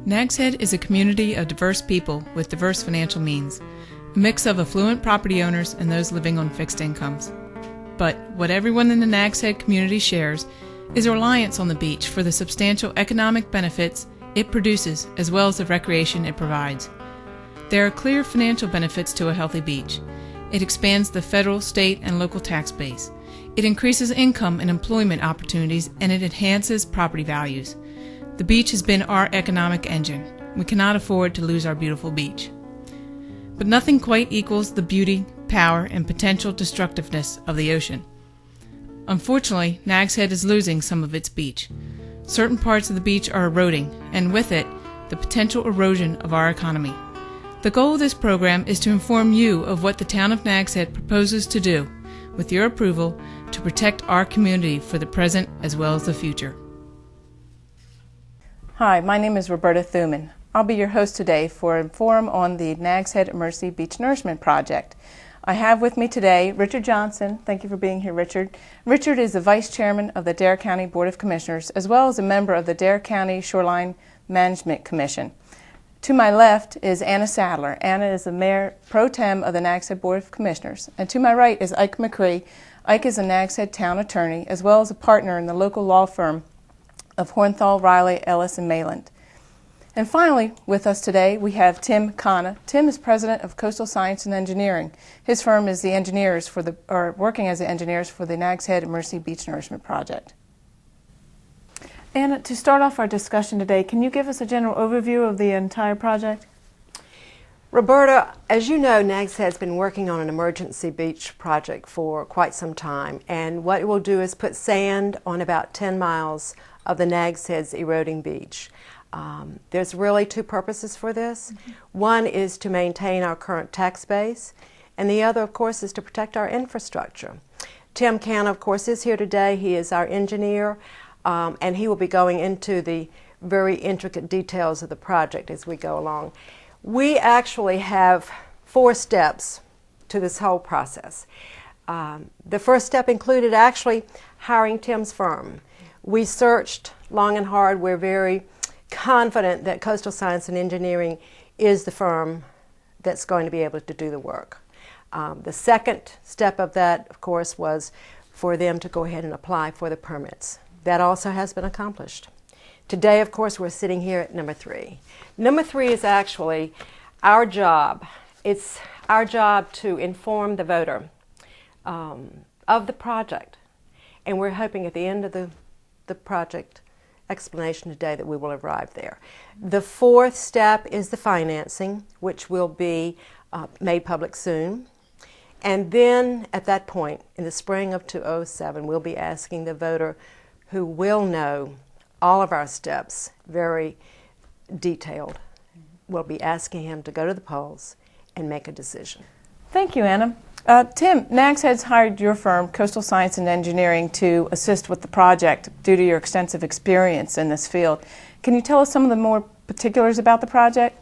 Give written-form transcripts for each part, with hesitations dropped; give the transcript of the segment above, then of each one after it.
Nags Head is a community of diverse people with diverse financial means, a mix of affluent property owners and those living on fixed incomes. But what everyone in the Nags Head community shares is a reliance on the beach for the substantial economic benefits it produces as well as the recreation it provides. There are clear financial benefits to a healthy beach. It expands the federal, state, and local tax base. It increases income and employment opportunities, and it enhances property values. The beach has been our economic engine. We cannot afford to lose our beautiful beach. But nothing quite equals the beauty, power, and potential destructiveness of the ocean. Unfortunately, Nags Head is losing some of its beach. Certain parts of the beach are eroding, and with it, the potential erosion of our economy. The goal of this program is to inform you of what the town of Nags Head proposes to do, with your approval, to protect our community for the present as well as the future. Hi, my name is Roberta Thuman. I'll be your host today for a forum on the Nags Head Emergency Beach Nourishment Project. I have with me today Richard Johnson. Thank you for being here, Richard. Richard is the Vice Chairman of the Dare County Board of Commissioners, as well as a member of the Dare County Shoreline Management Commission. To my left is Anna Sadler. Anna is the Mayor Pro Tem of the Nags Head Board of Commissioners. And to my right is Ike McCree. Ike is a Nags Head town attorney, as well as a partner in the local law firm of Hornthal, Riley, Ellis, and Mayland. And finally, with us today, we have Tim Khanna. Tim is president of Coastal Science and Engineering. His firm is the engineers working as the engineers for the Nags Head Emergency Beach Nourishment Project. Anna, to start off our discussion today, can you give us a general overview of the entire project? Roberta, as you know, Nags Head's been working on an emergency beach project for quite some time, and what it will do is put sand on about 10 miles of the Nags Head's eroding beach. There's really two purposes for this. One is to maintain our current tax base, and the other, of course, is to protect our infrastructure. Tim Khanna, of course, is here today. He is our engineer, and he will be going into the very intricate details of the project as we go along. We actually have 4 steps to this whole process. The first step included actually hiring Tim's firm. We searched long and hard. We're very confident that Coastal Science and Engineering is the firm that's going to be able to do the work. The second step of that, of course, was for them to go ahead and apply for the permits. That also has been accomplished. Today, of course, we're sitting here at number 3. Number 3 is actually our job. It's our job to inform the voter of the project. And we're hoping at the end of the project explanation today that we will arrive there. The 4th step is the financing, which will be made public soon. And then at that point, in the spring of 2007, we'll be asking the voter who will know all of our steps, very detailed. We'll be asking him to go to the polls and make a decision. Thank you, Anna. Tim, Nags Head's hired your firm, Coastal Science and Engineering, to assist with the project due to your extensive experience in this field. Can you tell us some of the more particulars about the project?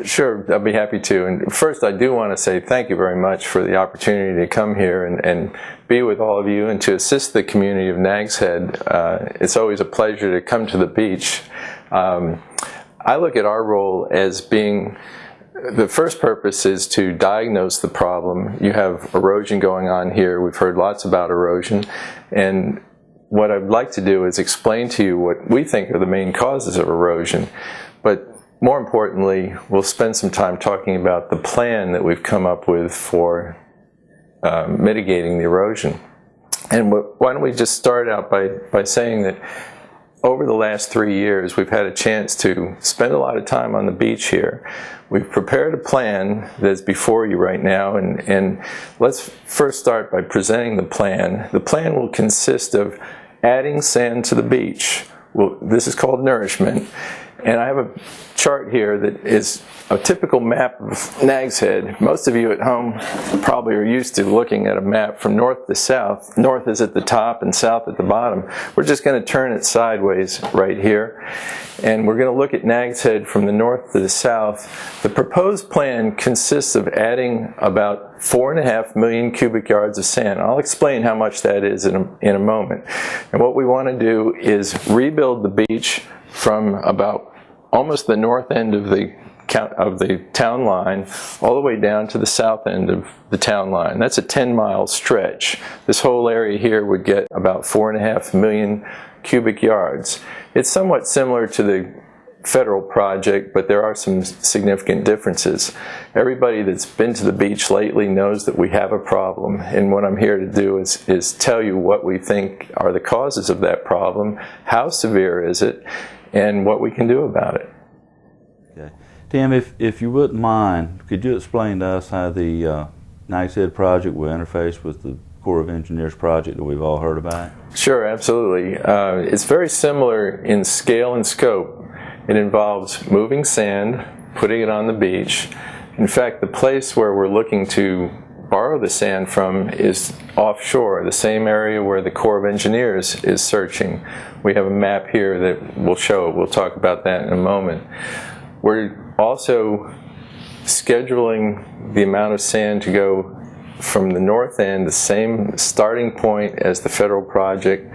Sure, I'll be happy to. And first, I do want to say thank you very much for the opportunity to come here and be with all of you and to assist the community of Nags Head. It's always a pleasure to come to the beach. I look at our role as being, the first purpose is to diagnose the problem. You have erosion going on here. We've heard lots about erosion. And what I'd like to do is explain to you what we think are the main causes of erosion. But more importantly, we'll spend some time talking about the plan that we've come up with for mitigating the erosion. And why don't we just start out by saying that over the last 3 years, we've had a chance to spend a lot of time on the beach here. We've prepared a plan that's before you right now, and let's first start by presenting the plan. The plan will consist of adding sand to the beach. This is called Nourishment. And I have a chart here that is a typical map of Nags Head. Most of you at home probably are used to looking at a map from north to south. North is at the top and south at the bottom. We're just going to turn it sideways right here. And we're going to look at Nags Head from the north to the south. The proposed plan consists of adding about 4.5 million cubic yards of sand. I'll explain how much that is in a moment. And what we want to do is rebuild the beach from about almost the north end of the town line all the way down to the south end of the town line. That's a 10-mile stretch. This whole area here would get about 4.5 million cubic yards. It's somewhat similar to the federal project, but there are some significant differences. Everybody that's been to the beach lately knows that we have a problem, and what I'm here to do is tell you what we think are the causes of that problem, how severe is it, and what we can do about it. Okay. Tim, if you wouldn't mind, could you explain to us how the Nags Head project will interface with the Corps of Engineers project that we've all heard about? Sure, absolutely. It's very similar in scale and scope. It involves moving sand, putting it on the beach. In fact, the place where we're looking to borrow the sand from is offshore, the same area where the Corps of Engineers is searching. We have a map here that we'll show. We'll talk about that in a moment. We're also scheduling the amount of sand to go from the north end, the same starting point as the federal project,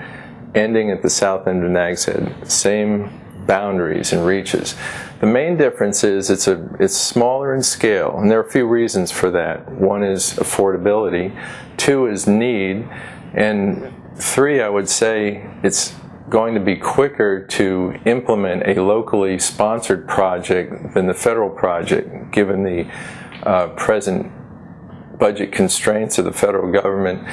ending at the south end of Nags Head. Same boundaries and reaches. The main difference is it's smaller in scale, and there are a few reasons for that. One is affordability, two is need, and three, I would say it's going to be quicker to implement a locally sponsored project than the federal project, given the present budget constraints of the federal government.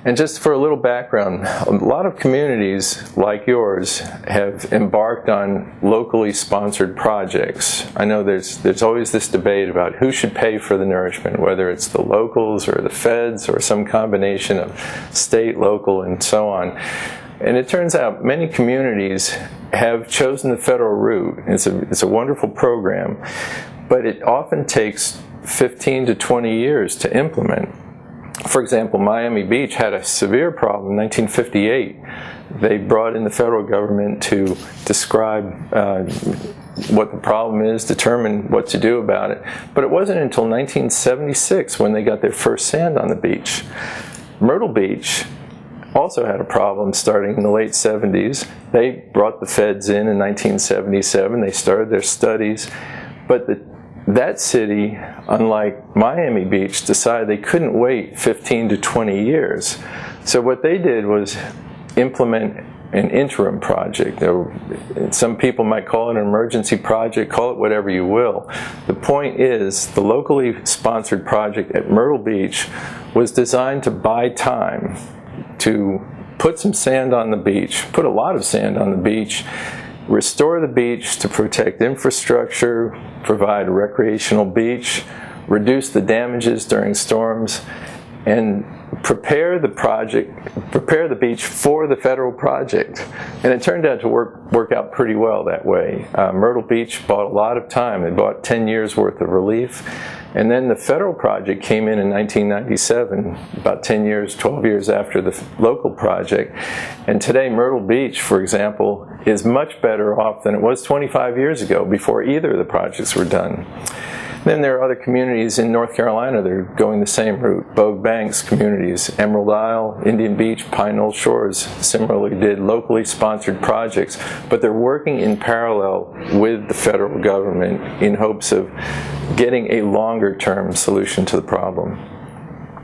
And just for a little background, a lot of communities like yours have embarked on locally sponsored projects. I know there's always this debate about who should pay for the nourishment, whether it's the locals or the feds or some combination of state, local, and so on. And it turns out many communities have chosen the federal route. It's a wonderful program, but it often takes 15 to 20 years to implement. For example, Miami Beach had a severe problem in 1958. They brought in the federal government to describe what the problem is, determine what to do about it. But it wasn't until 1976 when they got their first sand on the beach. Myrtle Beach also had a problem starting in the late 70s. They brought the feds in 1977. They started their studies. But that city, unlike Miami Beach, decided they couldn't wait 15 to 20 years. So what they did was implement an interim project. Some people might call it an emergency project, call it whatever you will. The point is, the locally sponsored project at Myrtle Beach was designed to buy time, to put some sand on the beach, put a lot of sand on the beach, restore the beach to protect infrastructure, provide a recreational beach, reduce the damages during storms, and prepare the beach for the federal project. And it turned out to work out pretty well that way. Myrtle Beach bought a lot of time. They bought 10 years worth of relief. And then the federal project came in 1997, about 10 years, 12 years after the local project. And today Myrtle Beach, for example, is much better off than it was 25 years ago, before either of the projects were done. Then there are other communities in North Carolina that are going the same route. Bogue Banks communities, Emerald Isle, Indian Beach, Pine Knoll Shores similarly did locally sponsored projects, but they're working in parallel with the federal government in hopes of getting a longer-term solution to the problem.